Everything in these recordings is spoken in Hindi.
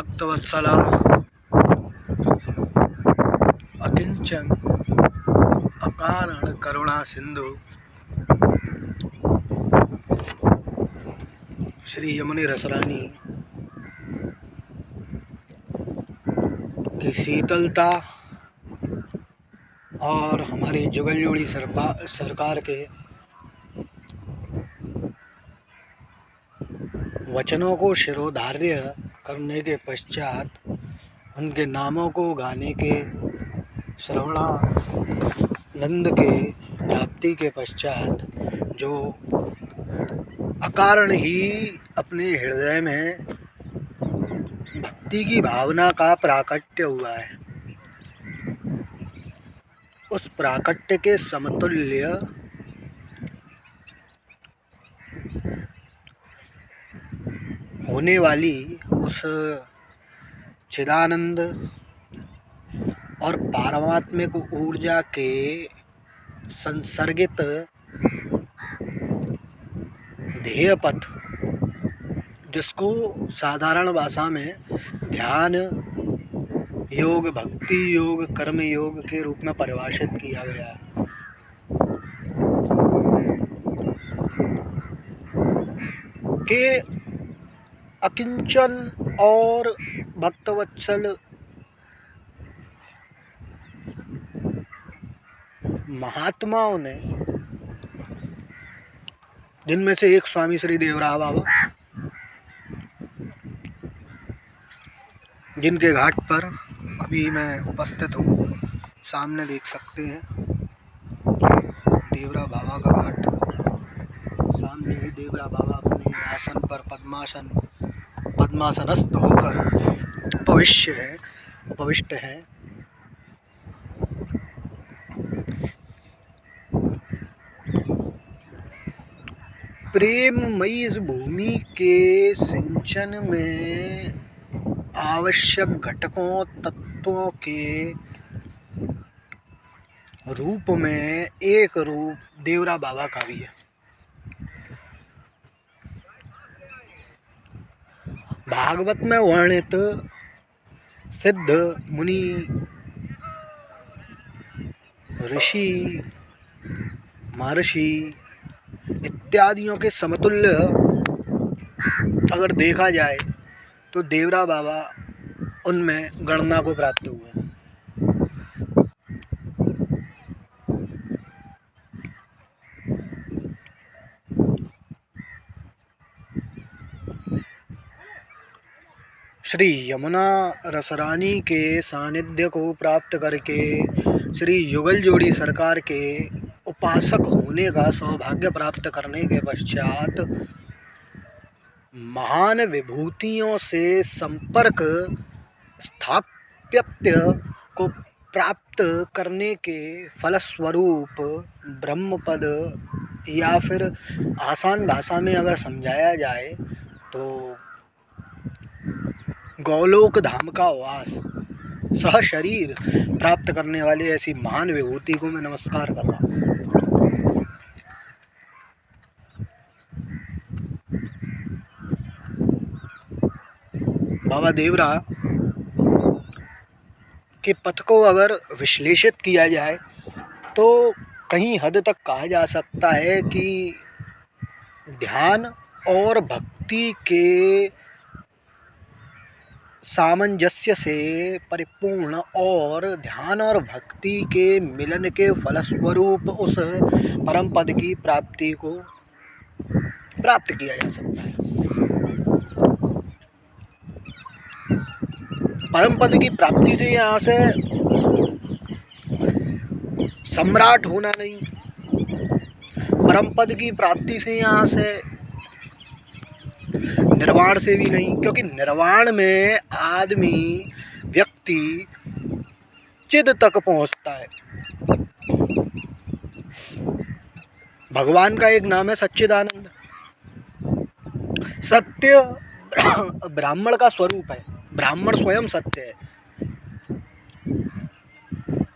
भक्तवत्सला अकिंचन अकारण करुणा सिंधु श्री यमुनी रसरानी की शीतलता और हमारी जुगल जोड़ी सरकार के वचनों को शिरोधार्य करने के पश्चात उनके नामों को गाने के श्रवणानंद के प्राप्ति के पश्चात जो अकारण ही अपने हृदय में भक्ति की भावना का प्राकट्य हुआ है, उस प्राकट्य के समतुल्य होने वाली उस चिदानंद और पारमात्मिक ऊर्जा के संसर्गित ध्येय पथ, जिसको साधारण भाषा में ध्यान योग, भक्ति योग, कर्म योग के रूप में परिभाषित किया गया है। के अकिंचन और भक्तवत्सल महात्माओं ने, जिनमें से एक स्वामी श्री देवराव बाबा, जिनके घाट पर अभी मैं उपस्थित हूँ, सामने देख सकते हैं देवरा बाबा का घाट। सामने ही देवरा बाबा अपने आसन पर पद्मासनस्थ होकर उपविष्ट है। प्रेममयी इस भूमि के सिंचन में आवश्यक घटकों तत्वों के रूप में एक रूप देवरा बाबा का भी है। भागवत में वर्णित सिद्ध मुनि, ऋषि, महर्षि इत्यादियों के समतुल्य अगर देखा जाए तो देवरा बाबा उनमें गणना को प्राप्त हुए। श्री यमुना रसरानी के सानिध्य को प्राप्त करके श्री युगल जोड़ी सरकार के उपासक होने का सौभाग्य प्राप्त करने के पश्चात महान विभूतियों से संपर्क स्थाप्यत्य को प्राप्त करने के फलस्वरूप ब्रह्मपद, या फिर आसान भाषा में अगर समझाया जाए तो गौलोक धाम का वास, सह शरीर प्राप्त करने वाली ऐसी महान विभूति को मैं नमस्कार कर रहा हूँ। बाबा देवरा के पथ को अगर विश्लेषित किया जाए तो कहीं हद तक कहा जा सकता है कि ध्यान और भक्ति के सामंजस्य से परिपूर्ण और ध्यान और भक्ति के मिलन के फलस्वरूप उस परम पद की प्राप्ति को प्राप्त किया जा सकता है। परम पद की प्राप्ति से यहाँ से सम्राट होना नहीं, परम पद की प्राप्ति से यहाँ से निर्वाण से भी नहीं, क्योंकि निर्वाण में आदमी व्यक्ति चिद तक पहुँचता है। भगवान का एक नाम है सच्चिदानंद। सत्य ब्राह्मण का स्वरूप है, ब्राह्मण स्वयं सत्य है।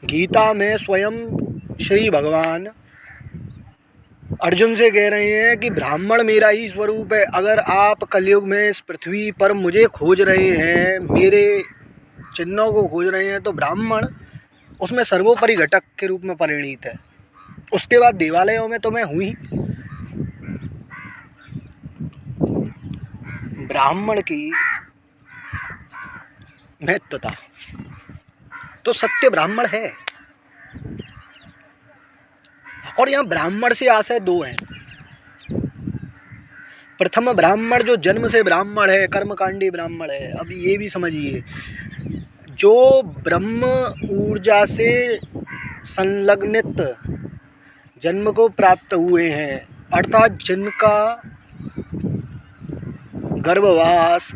गीता में स्वयं श्री भगवान अर्जुन से कह रहे हैं कि ब्राह्मण मेरा ही स्वरूप है। अगर आप कलयुग में इस पृथ्वी पर मुझे खोज रहे हैं, मेरे चिन्हों को खोज रहे हैं, तो ब्राह्मण उसमें सर्वोपरि घटक के रूप में परिणित है। उसके बाद देवालयों में तो मैं हूँ ही। ब्राह्मण की महत्वता तो सत्य ब्राह्मण है। और यहाँ ब्राह्मण से आशय दो हैं। प्रथम ब्राह्मण जो जन्म से ब्राह्मण है, कर्मकांडी ब्राह्मण है। अब ये भी समझिए, जो ब्रह्म ऊर्जा से संलग्नित जन्म को प्राप्त हुए हैं, अर्थात जिनका गर्भवास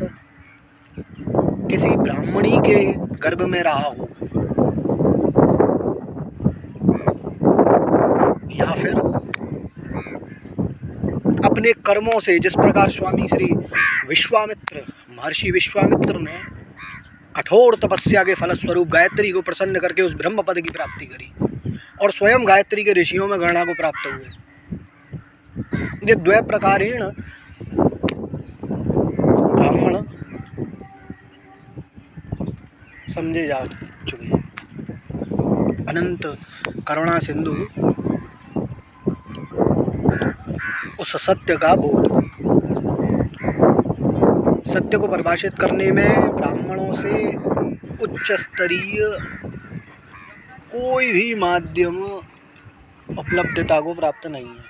किसी ब्राह्मणी के गर्भ में रहा हो, या फिर अपने कर्मों से, जिस प्रकार स्वामी श्री विश्वामित्र, महर्षि विश्वामित्र ने कठोर तपस्या के फलस्वरूप गायत्री को प्रसन्न करके उस ब्रह्म पद की प्राप्ति करी और स्वयं गायत्री के ऋषियों में गणना को प्राप्त हुए। ये द्वै प्रकारेण ब्राह्मण समझे जा चुके हैं। अनंत करुणा सिंधु उस सत्य का बोध, सत्य को परिभाषित करने में ब्राह्मणों से उच्च स्तरीय कोई भी माध्यम उपलब्धता को प्राप्त नहीं है।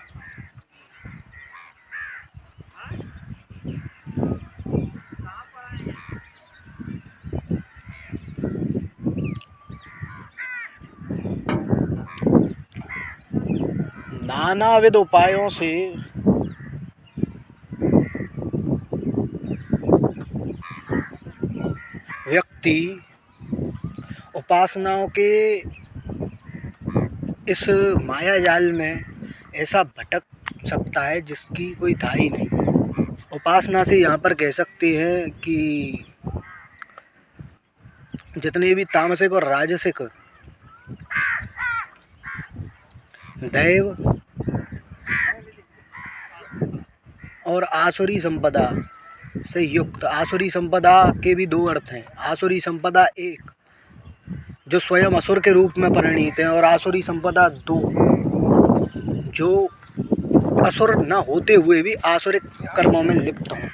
नानाविध उपायों से व्यक्ति उपासनाओं के इस माया जाल में ऐसा भटक सकता है जिसकी कोई था ही नहीं। उपासना से यहाँ पर कह सकते हैं कि जितने भी तामसिक और राजसिक दैव और आसुरी संपदा से युक्त, आसुरी संपदा के भी दो अर्थ हैं। आसुरी संपदा एक, जो स्वयं असुर के रूप में परिणित हैं, और आसुरी संपदा दो, जो असुर न होते हुए भी आसुरिक कर्मों में लिप्त हों।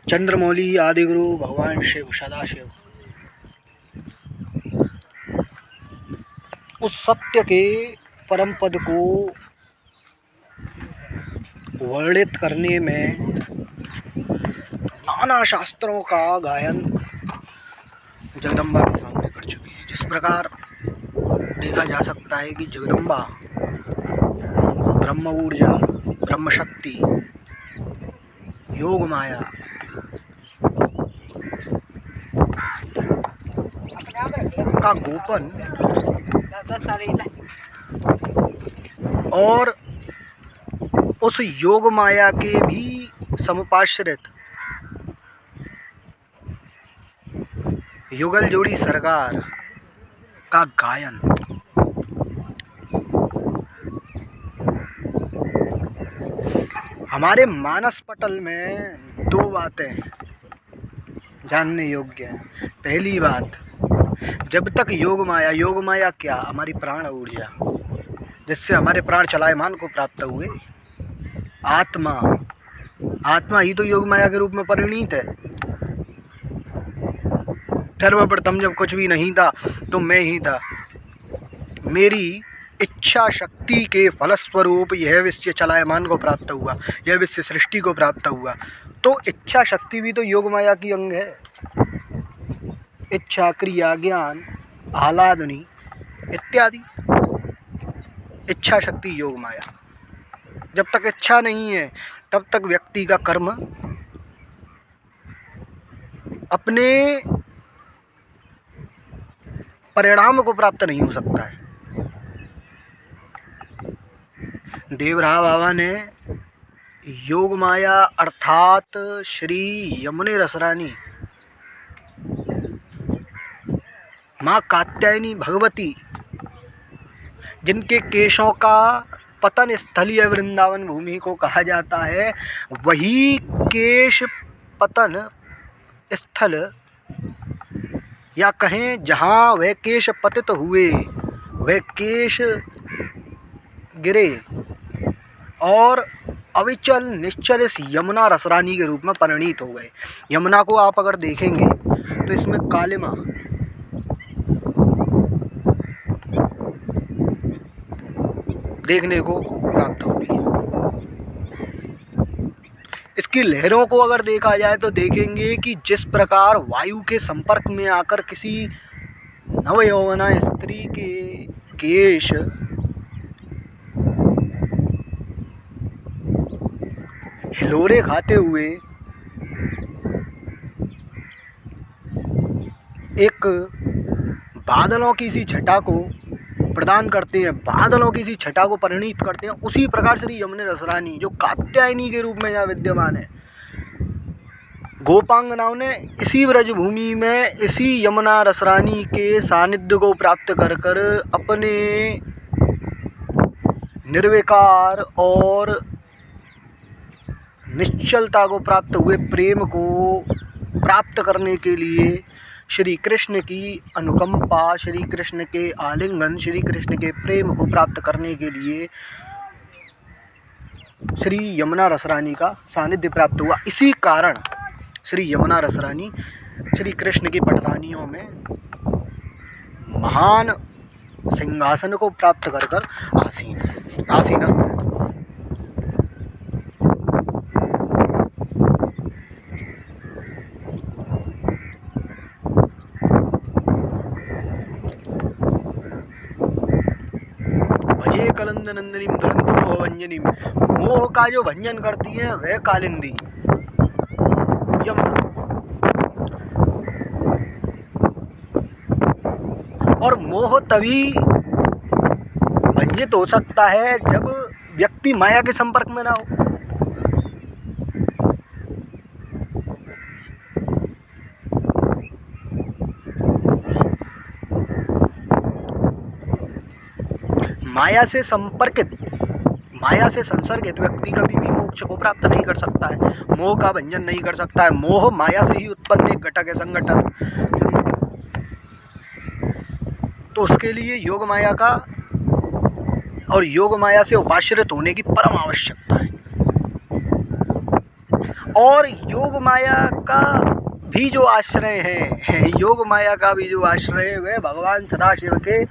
चंद्रमौली आदिगुरु भगवान शिव सदाशिव उस सत्य के परम पद को वर्णित करने में नाना शास्त्रों का गायन जगदम्बा के सामने कर चुकी है। जिस प्रकार देखा जा सकता है कि जगदम्बा ब्रह्म ऊर्जा, ब्रह्म शक्ति, योग माया, का गोपन और उस योग माया के भी समुपाश्रित युगल जोड़ी सरकार का गायन हमारे मानस पटल में दो बातें जानने योग्य हैं। पहली बात, जब तक योग माया क्या, हमारी प्राण ऊर्जा, जिससे हमारे प्राण चलायमान को प्राप्त हुए, आत्मा ही तो योग माया के रूप में परिणीत है। सर्वप्रथम जब कुछ भी नहीं था तो मैं ही था। मेरी इच्छा शक्ति के फलस्वरूप यह विश्व चलायमान को प्राप्त हुआ, यह विश्व सृष्टि को प्राप्त हुआ। तो इच्छा शक्ति भी तो योग माया की अंग है। इच्छा, क्रिया, ज्ञान, आह्लादनी इत्यादि, इच्छा शक्ति योग माया। जब तक इच्छा नहीं है तब तक व्यक्ति का कर्म अपने परिणाम को प्राप्त नहीं हो सकता है। देवराहा बाबा ने योग माया अर्थात श्री यमुने रसरानी माँ कात्यायनी भगवती, जिनके केशों का पतन स्थलीय वृंदावन भूमि को कहा जाता है, वही केश पतन स्थल या कहें जहाँ वह केश पतित हुए, वह केश गिरे और अविचल निश्चल इस यमुना रसरानी के रूप में परिणित हो गए। यमुना को आप अगर देखेंगे तो इसमें कालिमा देखने को प्राप्त होती है। इसकी लहरों को अगर देखा जाए तो देखेंगे कि जिस प्रकार वायु के संपर्क में आकर किसी नवयौवना स्त्री के केश हिलोरे खाते हुए एक बादलों की सी छटा को प्रदान करते हैं, बादलों की सी छटा को परिणीत करते हैं, उसी प्रकार श्री यमुने रसरानी जो कात्यायनी के रूप में यहाँ विद्यमान है, गोपांगनाओं ने इसी ब्रजभूमि में इसी यमुना रसरानी के सानिध्य को प्राप्त कर कर अपने निर्विकार और निश्चलता को प्राप्त हुए प्रेम को प्राप्त करने के लिए श्री कृष्ण की अनुकंपा, श्री कृष्ण के आलिंगन, श्री कृष्ण के प्रेम को प्राप्त करने के लिए श्री यमुना रसरानी का सानिध्य प्राप्त हुआ। इसी कारण श्री यमुना रसरानी श्री कृष्ण की पटरानियों में महान सिंहासन को प्राप्त कर कर आसीनस्थ है। भजे कलंद नंदिनी दुरंत मोह भंजनी, मोह का जो भंजन करती है वह कालिंदी यमुना। और मोह तभी भंजित हो सकता है जब व्यक्ति माया के संपर्क में ना हो। माया से संपर्कित, माया से संसर्गित व्यक्ति कभी भी मोक्ष को प्राप्त नहीं कर सकता है, मोह का भंजन नहीं कर सकता है। मोह माया से ही उत्पन्न एक घटक है, संगठन। तो उसके लिए योग माया का और योग माया से उपाश्रित होने की परम आवश्यकता है। और योग माया का भी जो आश्रय है, योग माया का भी जो आश्रय है, वह भगवान सदाशिव के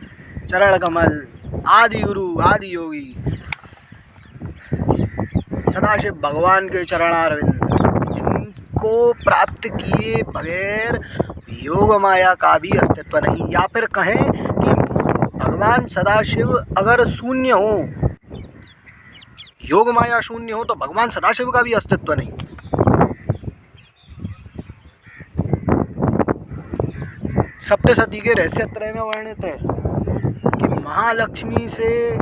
चरण कमल, आदि गुरु आदि योगी सदाशिव भगवान के चरणारविंद, जिनको प्राप्त किए बगैर योग माया का भी अस्तित्व नहीं। या फिर कहें कि भगवान सदाशिव अगर शून्य हो, योग माया शून्य हो, तो भगवान सदाशिव का भी अस्तित्व नहीं। सप्तशती के रहस्यत्रय में वर्णित है कि महालक्ष्मी से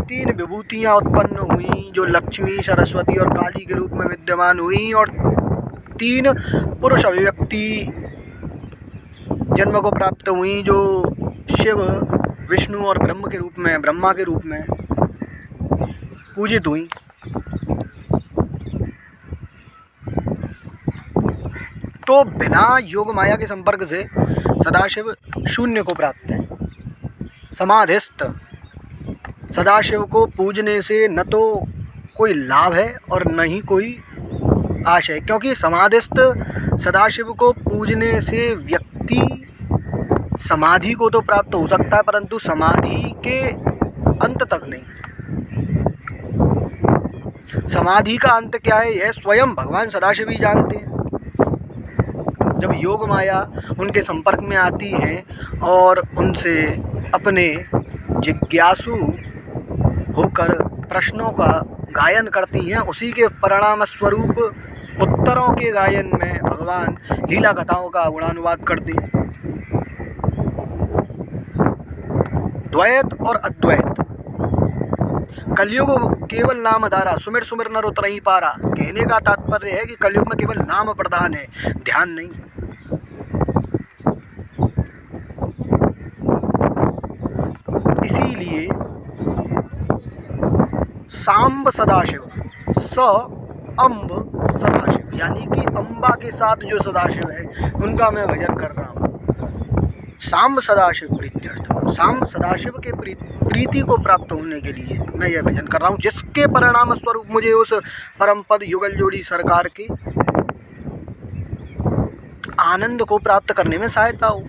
3 विभूतियाँ उत्पन्न हुई, जो लक्ष्मी, सरस्वती और काली के रूप में विद्यमान हुई, और 3 पुरुष अभिव्यक्ति जन्म को प्राप्त हुई, जो शिव, विष्णु और ब्रह्मा के रूप में पूजित हुई। तो बिना योग माया के संपर्क से सदाशिव शून्य को प्राप्त है। समाधिस्थ सदाशिव को पूजने से न तो कोई लाभ है और न ही कोई आशय, क्योंकि समाधिस्थ सदाशिव को पूजने से व्यक्ति समाधि को तो प्राप्त हो सकता है, परंतु समाधि के अंत तक नहीं। समाधि का अंत क्या है, यह स्वयं भगवान सदाशिव ही जानते हैं। जब योग माया उनके संपर्क में आती है और उनसे अपने जिज्ञासु होकर प्रश्नों का गायन करती हैं, उसी के परिणाम स्वरूप उत्तरों के गायन में भगवान लीला कथाओं का गुणानुवाद करते हैं। द्वैत और अद्वैत कलयुग केवल नाम धारा, सुमिर सुमिर नर उतरहि पारा। कहने का तात्पर्य है कि कलयुग में केवल नाम प्रधान है, ध्यान नहीं। इसीलिए सांब सदाशिव, स अम्ब सदाशिव, यानी कि अम्बा के साथ जो सदाशिव है उनका मैं भजन कर रहा हूँ। सांब सदाशिव प्रीत्यर्थम, सांब सदाशिव के प्रीति को प्राप्त होने के लिए मैं यह भजन कर रहा हूँ, जिसके परिणाम स्वरूप मुझे उस परम पद युगल जोड़ी सरकार के आनंद को प्राप्त करने में सहायता हो।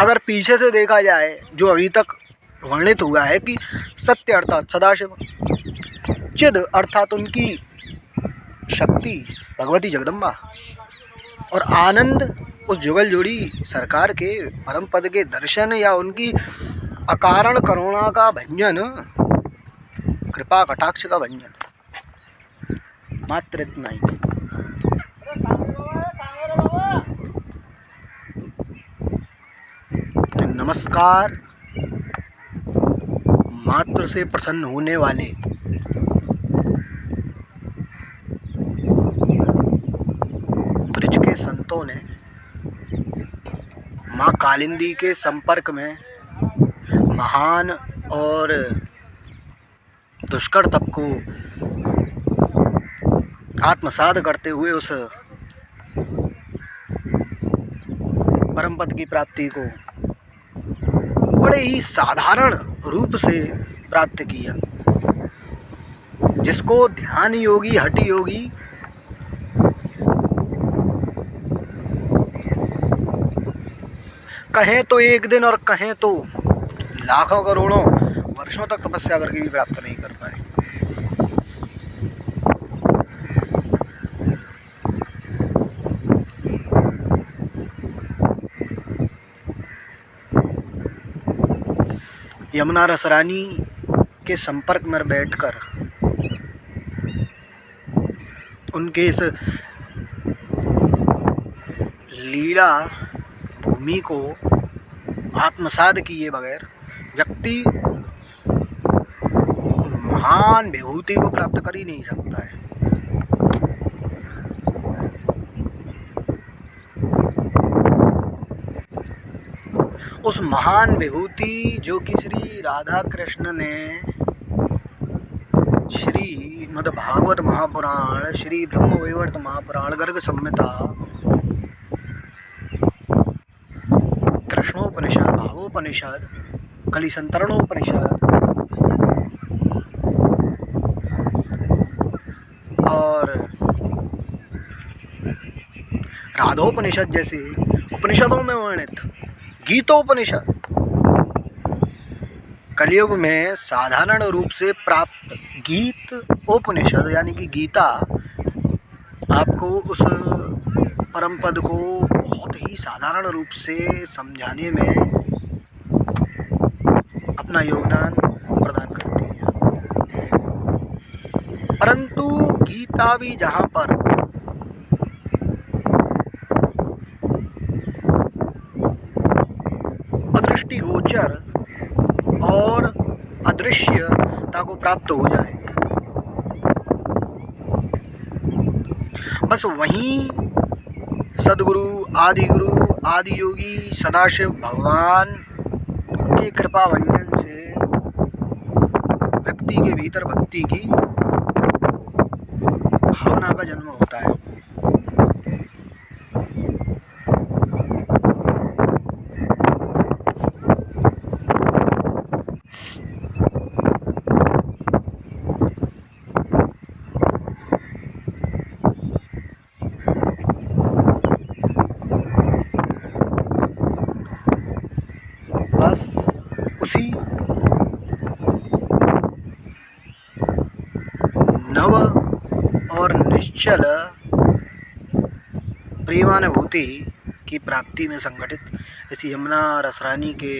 अगर पीछे से देखा जाए, जो अभी तक वर्णित हुआ है कि सत्य अर्थात सदाशिव, चिद अर्थात उनकी शक्ति भगवती जगदम्बा, और आनंद उस जुगल जोड़ी सरकार के परम पद के दर्शन या उनकी अकारण करुणा का भंजन, कृपा कटाक्ष का भंजन, मात्र इतना ही। नमस्कार। मात्र से प्रसन्न होने वाले ब्रज के संतों ने माँ कालिंदी के संपर्क में महान और दुष्कर तप को आत्मसात करते हुए उस परम पद की प्राप्ति को बड़े ही साधारण रूप से प्राप्त किया, जिसको ध्यान योगी हठ योगी कहें तो एक दिन और कहें तो लाखों करोड़ों वर्षों तक तपस्या करके भी प्राप्त नहीं कर पाए। यमुना रसरानी के संपर्क में बैठकर उनके इस लीला भूमि को आत्मसात किए बगैर व्यक्ति महान विभूति को प्राप्त कर ही नहीं सकता है। उस महान विभूति जो कि श्री राधा कृष्ण ने श्री मद्भागवत महापुराण, श्री ब्रह्मवैवर्त महापुराण, गर्ग संहिता, कृष्णोपनिषद, भागोपनिषद, कलिसंतरणोपनिषद और राधोपनिषद जैसे उपनिषदों में वर्णित गीतोपनिषद कलयुग में साधारण रूप से प्राप्त गीत उपनिषद यानी कि गीता आपको उस परम पद को बहुत ही साधारण रूप से समझाने में अपना योगदान प्रदान करती है। परंतु गीता भी जहाँ पर अदृष्टिगोचर और अदृश्यता को प्राप्त हो जाए, बस वहीं सदगुरु आदि योगी सदाशिव भगवान की कृपा भंजन से व्यक्ति के भीतर भक्ति की भावना का जन्म होता है। बस उसी नव और निश्चल प्रेमानुभूति की प्राप्ति में संगठित इस यमुना रसरानी के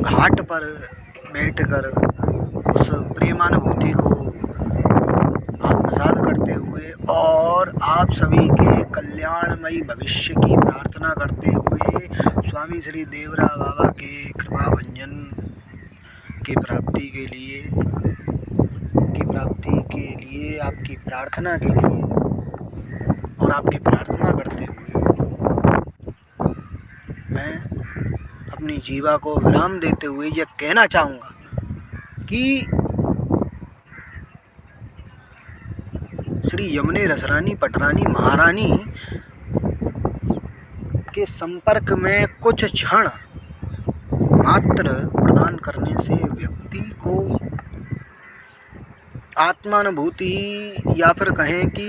घाट पर बैठकर उस प्रेमानुभूति को आत्मसात करते हुए और आप सभी के कल्याणमयी भविष्य की प्रार्थना करते हुए स्वामी श्री देवरा बाबा के कृपा भंजन की प्राप्ति के लिए आपकी प्रार्थना के लिए और आपकी प्रार्थना करते हुए मैं अपनी जीवा को विराम देते हुए यह कहना चाहूँगा कि श्री यमुने रसरानी पटरानी महारानी के संपर्क में कुछ क्षण मात्र प्रदान करने से व्यक्ति को आत्मानुभूति या फिर कहें कि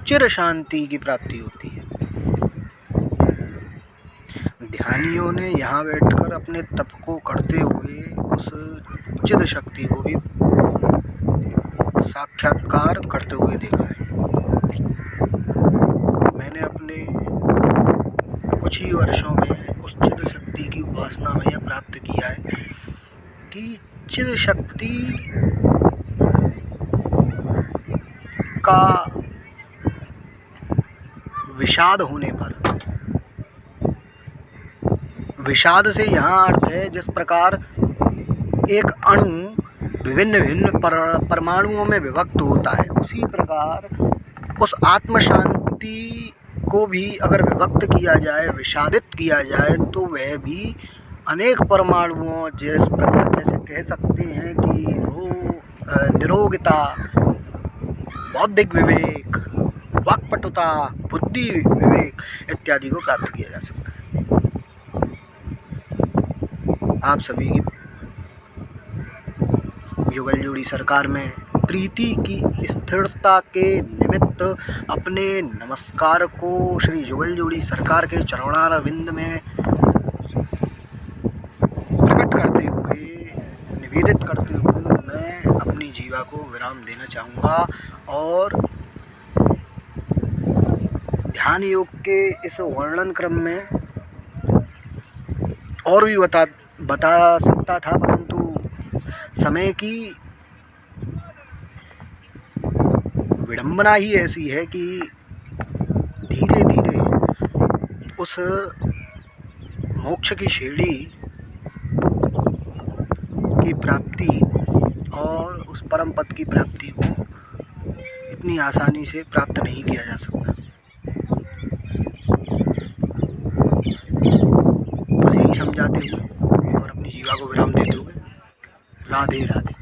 चिर शांति की प्राप्ति होती है। ध्यानियों ने यहाँ बैठकर अपने तप को करते हुए उस चिद शक्ति को भी साक्षात्कार करते हुए देखा है। मैंने अपने कुछ ही वर्षों में उस चिद शक्ति की उपासना में यह प्राप्त किया है कि चिद शक्ति का विषाद होने पर, विषाद से यहाँ अर्थ है जिस प्रकार एक अणु विभिन्न परमाणुओं में विभक्त होता है, उसी प्रकार उस आत्म शांति को भी अगर विभक्त किया जाए, विषादित किया जाए, तो वह भी अनेक परमाणुओं जिस प्रकार जैसे कह सकते हैं कि निरोगिता, बौद्धिक विवेक, वाक्पटुता, बुद्धि विवेक इत्यादि को प्राप्त किया जा सकता है। आप सभी की युगल जोड़ी सरकार में प्रीति की स्थिरता के निमित्त अपने नमस्कार को श्री युगल जोड़ी सरकार के चरणारविंद में प्रकट करते हुए, निवेदित करते हुए मैं अपनी जीवा को विराम देना चाहूँगा और ध्यान योग के इस वर्णन क्रम में और भी बता सकता था, परंतु समय की विडंबना ही ऐसी है कि धीरे धीरे उस मोक्ष की सीढ़ी की प्राप्ति और उस परम पद की प्राप्ति को इतनी आसानी से प्राप्त नहीं किया जा सकता। बस यही समझाते हुए और अपनी जीवा को विराम देते हुए राधे राधे।